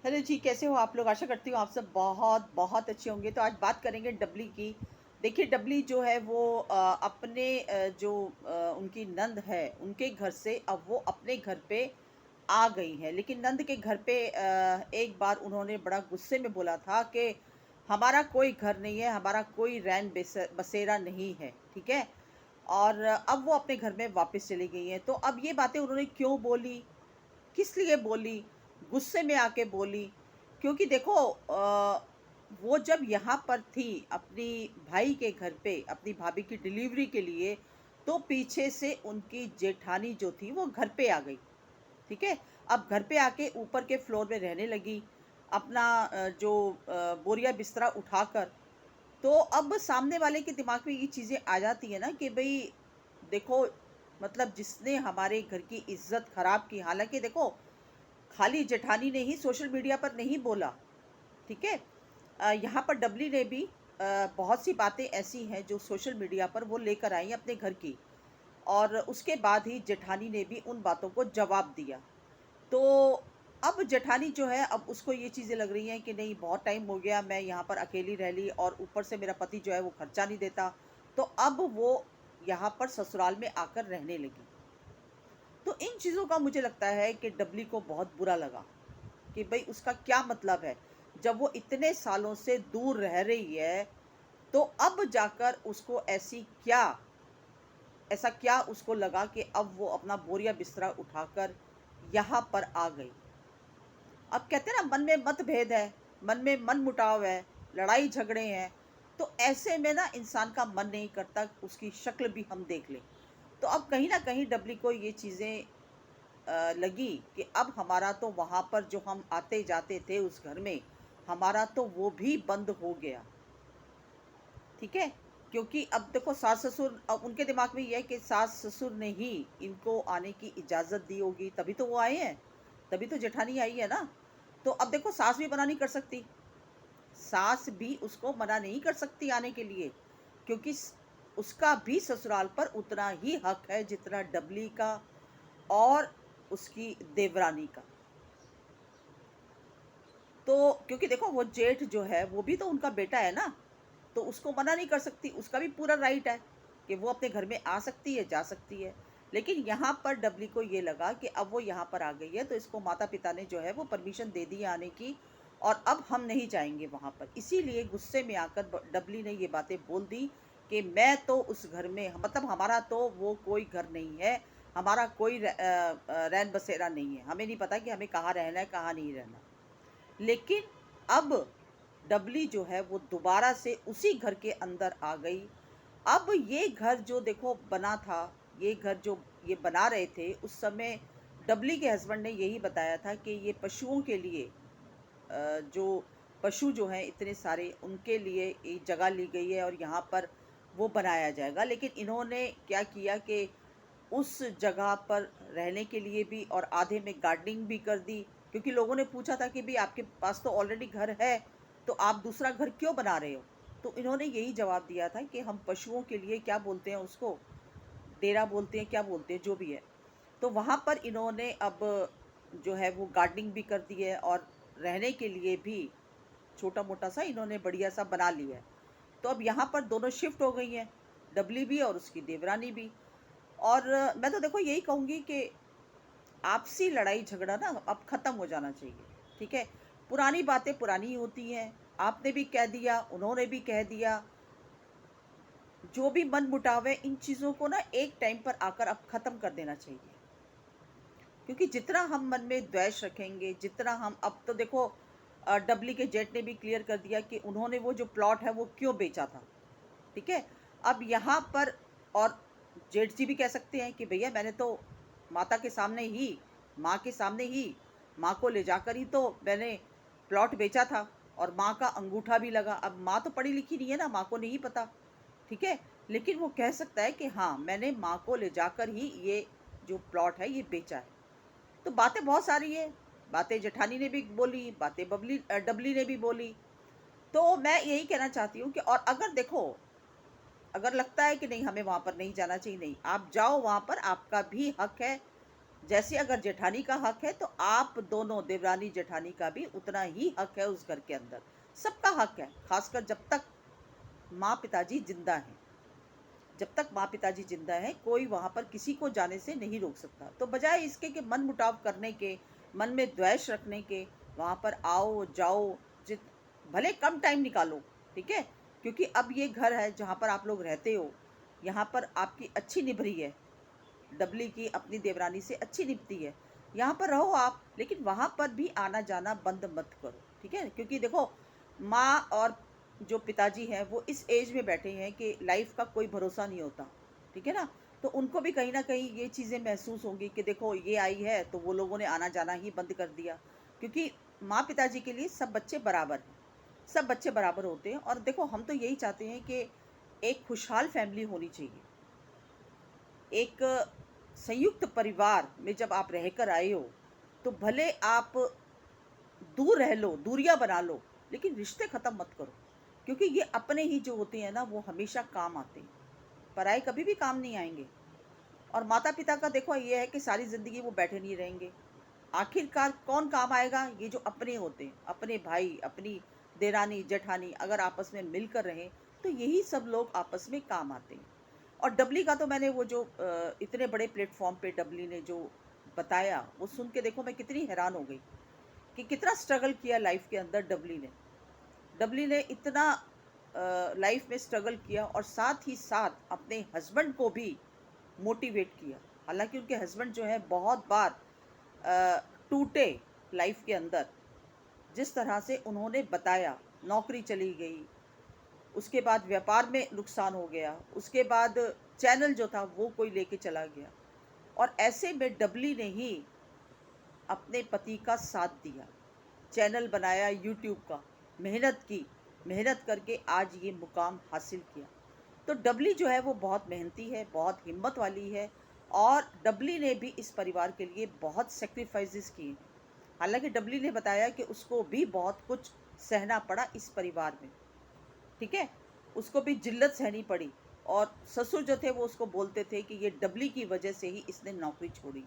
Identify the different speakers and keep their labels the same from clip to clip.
Speaker 1: Hello जी, कैसे हो आप लोग? आशा करती हूँ आप सब बहुत बहुत अच्छे होंगे। तो आज बात करेंगे डबली की। देखिए, डबली जो है वो अपने उनकी नंद है, उनके घर से अब वो अपने घर पे आ गई है। लेकिन नंद के घर पे एक बार उन्होंने बड़ा गुस्से में बोला था कि हमारा कोई घर नहीं है, हमारा कोई रैन बसेरा नहीं है, ठीक है? और अब वो अपने घर में वापस चली गई हैं। तो अब ये बातें उन्होंने क्यों बोली? किस लिए बोली? गुस्से में आके बोली। क्योंकि देखो वो जब यहाँ पर थी अपनी भाई के घर पे, अपनी भाभी की डिलीवरी के लिए, तो पीछे से उनकी जेठानी जो थी वो घर पे आ गई, ठीक है? अब घर पे आके ऊपर के फ्लोर में रहने लगी, अपना बोरिया बिस्तरा उठाकर। तो अब सामने वाले के दिमाग में ये चीज़ें आ जाती है ना कि भई देखो, मतलब जिसने हमारे घर की इज़्ज़त खराब की, हालाँकि देखो खाली जेठानी ने ही सोशल मीडिया पर नहीं बोला, ठीक है? यहाँ पर डबली ने भी बहुत सी बातें ऐसी हैं जो सोशल मीडिया पर वो लेकर आई अपने घर की, और उसके बाद ही जेठानी ने भी उन बातों को जवाब दिया। तो अब जेठानी जो है, अब उसको ये चीज़ें लग रही हैं कि नहीं, बहुत टाइम हो गया मैं यहाँ पर अकेली रह ली और ऊपर से मेरा पति जो है वो खर्चा नहीं देता। तो अब वो यहाँ पर ससुराल में आकर रहने लगी। तो इन चीज़ों का मुझे लगता है कि डबली को बहुत बुरा लगा कि भई उसका क्या मतलब है? जब वो इतने सालों से दूर रह रही है, तो अब जाकर उसको ऐसा क्या उसको लगा कि अब वो अपना बोरिया बिस्तरा उठाकर यहाँ पर आ गई। अब कहते हैं ना, मन में मतभेद है, मन में मनमुटाव है, लड़ाई झगड़े हैं, तो ऐसे में ना इंसान का मन नहीं करता उसकी शक्ल भी हम देख लें। तो अब कहीं न कहीं डबली को ये चीज़ें लगी कि अब हमारा तो वहाँ पर जो हम आते-जाते थे उस घर में, हमारा तो वो भी बंद हो गया, ठीक है? क्योंकि अब देखो सास-ससुर, अब उनके दिमाग में ये है कि सास-ससुर ने ही इनको आने की इजाज़त दी होगी, तभी तो वो आए हैं, तभी तो जेठानी आई है ना। तो अब देखो सास भी मना नहीं कर सकती, सास भी उसको मना नहीं कर सकती आने के लिए, क्योंकि उसका भी ससुराल पर उतना ही हक है जितना डबली का और उसकी देवरानी का। तो क्योंकि देखो वो जेठ जो है वो भी तो उनका बेटा है ना, तो उसको मना नहीं कर सकती, उसका भी पूरा राइट है कि वो अपने घर में आ सकती है, जा सकती है। लेकिन यहाँ पर डबली को ये लगा कि अब वो यहाँ पर आ गई है, तो इसको माता-पिता ने जो है वो परमिशन दे दी है आने की, और अब हम नहीं जाएँगे वहाँ पर। इसीलिए गुस्से में आकर डबली ने ये बातें बोल दी कि मैं तो उस घर में, मतलब हमारा तो वो कोई घर नहीं है, हमारा कोई रैन-बसेरा नहीं है। हमें नहीं पता कि हमें कहाँ रहना है, कहाँ नहीं रहना। लेकिन अब डबली जो है वो दोबारा से उसी घर के अंदर आ गई। अब ये घर जो देखो बना था, ये घर जो ये बना रहे थे, उस समय डबली के हस्बैंड ने यही बताया था कि ये पशुओं के लिए, जो पशु जो हैं इतने सारे, उनके लिए एक जगह ली गई है और यहाँ पर वो बनाया जाएगा। लेकिन इन्होंने क्या किया कि उस जगह पर रहने के लिए भी और आधे में गार्डनिंग भी कर दी, क्योंकि लोगों ने पूछा था कि भई आपके पास तो ऑलरेडी घर है, तो आप दूसरा घर क्यों बना रहे हो? तो इन्होंने यही जवाब दिया था कि हम पशुओं के लिए, क्या बोलते हैं उसको, डेरा बोलते हैं, क्या बोलते हैं, जो भी है। तो वहाँ पर इन्होंने अब जो है वो गार्डनिंग भी कर दी है और रहने के लिए भी छोटा-मोटा सा इन्होंने बढ़िया-सा बना लिया है। तो अब यहाँ पर दोनों शिफ्ट हो गई हैं, डबली भी और उसकी देवरानी भी। और मैं तो देखो यही कहूँगी कि आपसी लड़ाई झगड़ा ना अब खत्म हो जाना चाहिए, ठीक है? पुरानी बातें पुरानी ही होती हैं, आपने भी कह दिया, उन्होंने भी कह दिया, जो भी मनमुटाव है इन चीज़ों को ना एक टाइम पर आकर अब खत्म कर देना चाहिए। क्योंकि जितना हम मन में द्वेष रखेंगे, जितना हम, अब तो देखो डबली के जेठ ने भी क्लियर कर दिया कि उन्होंने वो जो प्लॉट है वो क्यों बेचा था, ठीक है? अब यहाँ पर, और जेठ जी भी कह सकते हैं कि भैया मैंने तो माता के सामने ही, माँ के सामने ही, माँ को ले जाकर ही तो मैंने प्लॉट बेचा था, और माँ का अंगूठा भी लगा। अब माँ तो पढ़ी लिखी नहीं है ना, माँ को नहीं पता, ठीक है? लेकिन वो कह सकता है कि हाँ, मैंने माँ को ले जाकर ही ये जो प्लॉट है ये बेचा है। तो बातें बहुत सारी है, बातें जेठानी ने भी बोली, बातें डबली ने भी बोली। तो मैं यही कहना चाहती हूँ कि, और अगर देखो, अगर लगता है कि नहीं हमें वहाँ पर नहीं जाना चाहिए, नहीं, आप जाओ वहाँ पर, आपका भी हक है, जैसे अगर जेठानी का हक है, तो आप दोनों देवरानी जेठानी का भी उतना ही हक है उस घर के अंदर। सबका हक है, खासकर जब तक माँ पिताजी जिंदा हैं। जब तक माँ पिताजी जिंदा हैं, कोई वहां पर किसी को जाने से नहीं रोक सकता। तो बजाय इसके कि मन मुटाव करने के, मन में द्वेष रखने के, वहां पर आओ जाओ, जित भले कम टाइम निकालो, ठीक है, क्योंकि अब ये घर है जहाँ पर आप लोग रहते हो, यहाँ पर आपकी अच्छी निभ रही है, डबली की अपनी देवरानी से अच्छी निभती है, यहाँ पर रहो आप, लेकिन वहां पर भी आना जाना बंद मत करो, ठीक है। क्योंकि देखो, माँ और जो पिताजी हैं वो इस एज में बैठे हैं कि लाइफ का कोई भरोसा नहीं होता, ठीक है ना। तो उनको भी कहीं ना कहीं ये चीज़ें महसूस होंगी कि देखो ये आई है तो वो लोगों ने आना जाना ही बंद कर दिया। क्योंकि माँ पिताजी के लिए सब बच्चे बराबर हैं, सब बच्चे बराबर होते हैं। और देखो, हम तो यही चाहते हैं कि एक खुशहाल फैमिली होनी चाहिए। एक संयुक्त परिवार में जब आप रहकर आए हो, तो भले आप दूर रह लो, दूरियां बना लो, लेकिन रिश्ते खत्म मत करो। क्योंकि ये अपने ही जो होते हैं ना, वो हमेशा काम आते हैं, पराए कभी भी काम नहीं आएंगे। और माता पिता का देखो ये है कि सारी जिंदगी वो बैठे नहीं रहेंगे। आखिरकार कौन काम आएगा? ये जो अपने होते हैं, अपने भाई, अपनी देरानी जेठानी, अगर आपस में मिलकर रहें, तो यही सब लोग आपस में काम आते हैं। और डबली का तो मैंने वो जो इतने बड़े प्लेटफॉर्म पे डबली ने जो बताया, वो सुन के देखो मैं कितनी हैरान हो गई कि कितना स्ट्रगल किया लाइफ के अंदर डबली ने इतना लाइफ में स्ट्रगल किया, और साथ ही साथ अपने हस्बैंड को भी मोटिवेट किया। हालांकि उनके हस्बैंड जो है बहुत बार टूटे लाइफ के अंदर। जिस तरह से उन्होंने बताया, नौकरी चली गई, उसके बाद व्यापार में नुकसान हो गया, उसके बाद चैनल जो था वो कोई लेके चला गया, और ऐसे में डबली ने ही अपने पति का साथ दिया, चैनल बनाया यूट्यूब का, मेहनत की, मेहनत करके आज ये मुकाम हासिल किया। तो डबली जो है वो बहुत मेहनती है, बहुत हिम्मत वाली है, और डबली ने भी इस परिवार के लिए बहुत सेक्रीफाइसेस किए हैं। हालांकि डबली ने बताया कि उसको भी बहुत कुछ सहना पड़ा इस परिवार में, ठीक है, उसको भी जिल्लत सहनी पड़ी। और ससुर जो थे वो उसको बोलते थे कि ये डबली की वजह से ही इसने नौकरी छोड़ी।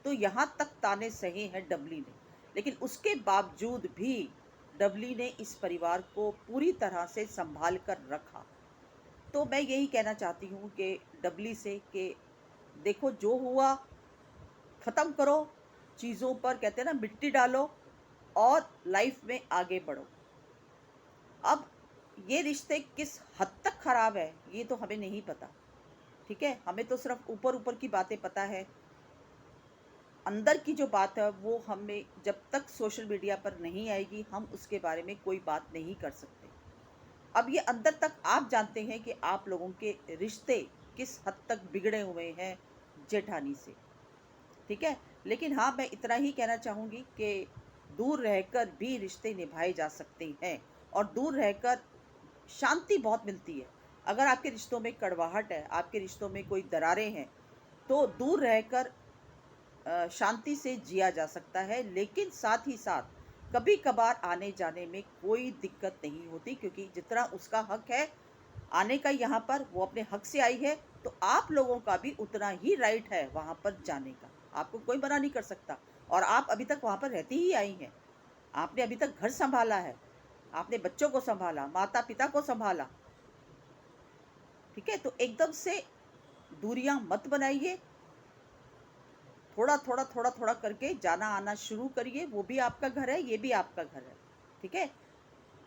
Speaker 1: तो यहाँ तक ताने सहे हैं डबली ने, लेकिन उसके बावजूद भी डबली ने इस परिवार को पूरी तरह से संभाल कर रखा। तो मैं यही कहना चाहती हूँ कि डबली से कि देखो जो हुआ ख़त्म करो, चीज़ों पर कहते हैं ना मिट्टी डालो, और लाइफ में आगे बढ़ो। अब ये रिश्ते किस हद तक खराब है ये तो हमें नहीं पता, ठीक है, हमें तो सिर्फ ऊपर ऊपर की बातें पता है। अंदर की जो बात है वो हमें जब तक सोशल मीडिया पर नहीं आएगी, हम उसके बारे में कोई बात नहीं कर सकते। अब ये अंदर तक आप जानते हैं कि आप लोगों के रिश्ते किस हद तक बिगड़े हुए हैं जेठानी से, ठीक है। लेकिन हाँ, मैं इतना ही कहना चाहूँगी कि दूर रहकर भी रिश्ते निभाए जा सकते हैं, और दूर रहकर शांति बहुत मिलती है। अगर आपके रिश्तों में कड़वाहट है, आपके रिश्तों में कोई दरारें हैं, तो दूर रहकर शांति से जिया जा सकता है। लेकिन साथ ही साथ कभी कभार आने जाने में कोई दिक्कत नहीं होती, क्योंकि जितना उसका हक है आने का यहाँ पर, वो अपने हक से आई है, तो आप लोगों का भी उतना ही राइट है वहाँ पर जाने का। आपको कोई मना नहीं कर सकता। और आप अभी तक वहाँ पर रहती ही आई हैं, आपने अभी तक घर संभाला है, आपने बच्चों को संभाला, माता पिता को संभाला, ठीक है। तो एकदम से दूरियां मत बनाइए, थोड़ा थोड़ा थोड़ा थोड़ा करके जाना आना शुरू करिए। वो भी आपका घर है, ये भी आपका घर है, ठीक है।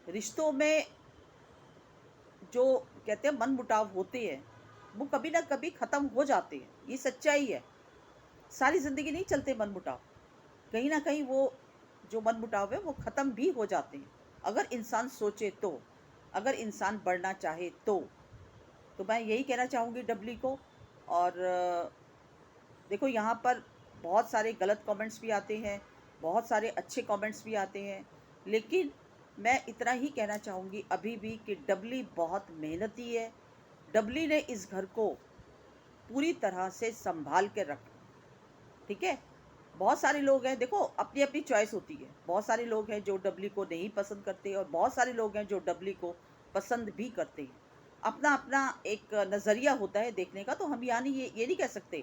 Speaker 1: रिश्तों में जो कहते हैं मन मुटाव होते हैं, वो कभी ना कभी खत्म हो जाते हैं, ये सच्चाई है। सारी जिंदगी नहीं चलते मन मुटाव, कहीं ना कहीं वो जो मन मुटाव है वो खत्म भी हो जाते हैं, अगर इंसान सोचे तो, अगर इंसान बढ़ना चाहे तो मैं यही कहना चाहूँगी डबली को। और देखो, यहाँ पर बहुत सारे गलत कमेंट्स भी आते हैं, बहुत सारे अच्छे कमेंट्स भी आते हैं, लेकिन मैं इतना ही कहना चाहूँगी अभी भी कि डबली बहुत मेहनती है। डबली ने इस घर को पूरी तरह से संभाल के रखा, ठीक है। बहुत सारे लोग हैं, देखो अपनी अपनी चॉइस होती है, बहुत सारे लोग हैं जो डबली को नहीं पसंद करते, और बहुत सारे लोग हैं जो डबली को पसंद भी करते हैं। अपना अपना एक नज़रिया होता है देखने का। तो हम यानी ये नहीं कह सकते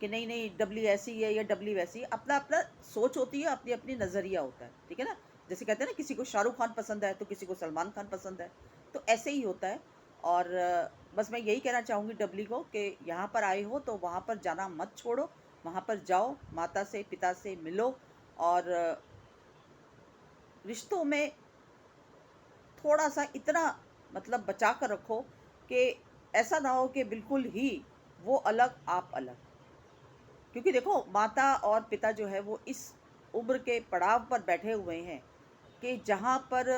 Speaker 1: कि नहीं नहीं डबली ऐसी है या डबली वैसी है। अपना अपना सोच होती है, अपनी अपनी नज़रिया होता है, ठीक है ना। जैसे कहते हैं ना, किसी को शाहरुख खान पसंद है तो किसी को सलमान खान पसंद है, तो ऐसे ही होता है। और बस मैं यही कहना चाहूँगी डबली को कि यहाँ पर आए हो तो वहाँ पर जाना मत छोड़ो, वहाँ पर जाओ, माता से पिता से मिलो, और रिश्तों में थोड़ा सा इतना मतलब बचा कर रखो कि ऐसा ना हो कि बिल्कुल ही वो अलग आप अलग। क्योंकि देखो, माता और पिता जो है वो इस उम्र के पड़ाव पर बैठे हुए हैं कि जहाँ पर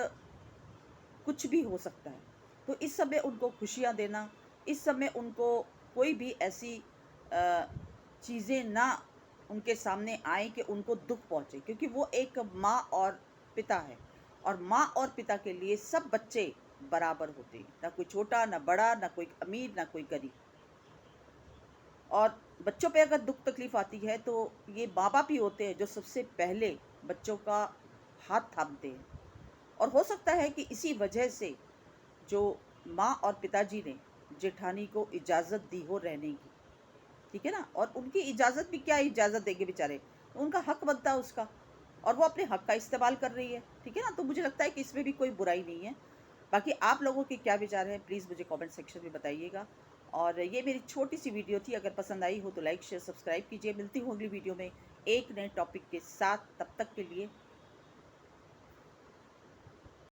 Speaker 1: कुछ भी हो सकता है। तो इस समय उनको खुशियाँ देना, इस समय उनको कोई भी ऐसी अ, चीज़ें ना उनके सामने आए कि उनको दुःख पहुँचे, क्योंकि वो एक माँ और पिता है। और माँ और पिता के लिए सब बच्चे बराबर होते हैं, ना कोई छोटा, ना बड़ा, ना कोई अमीर, ना कोई गरीब। और बच्चों पे अगर दुःख तकलीफ़ आती है तो ये माँ-बाप ही होते हैं जो सबसे पहले बच्चों का हाथ थामते हैं। और हो सकता है कि इसी वजह से जो माँ और पिताजी ने जेठानी को इजाज़त दी हो रहने की, ठीक है ना? और उनकी इजाज़त भी क्या इजाज़त देंगे बेचारे, उनका हक बनता है उसका, और वो अपने हक का इस्तेमाल कर रही है, ठीक है ना? तो मुझे लगता है कि इसमें भी कोई बुराई नहीं है। बाकी आप लोगों के क्या विचार हैं, प्लीज़ मुझे कमेंट सेक्शन में बताइएगा। और ये मेरी छोटी-सी वीडियो थी, अगर पसंद आई हो तो लाइक, शेयर, सब्सक्राइब कीजिए। मिलती हूँ अगली वीडियो में एक नए टॉपिक के साथ, तब तक के लिए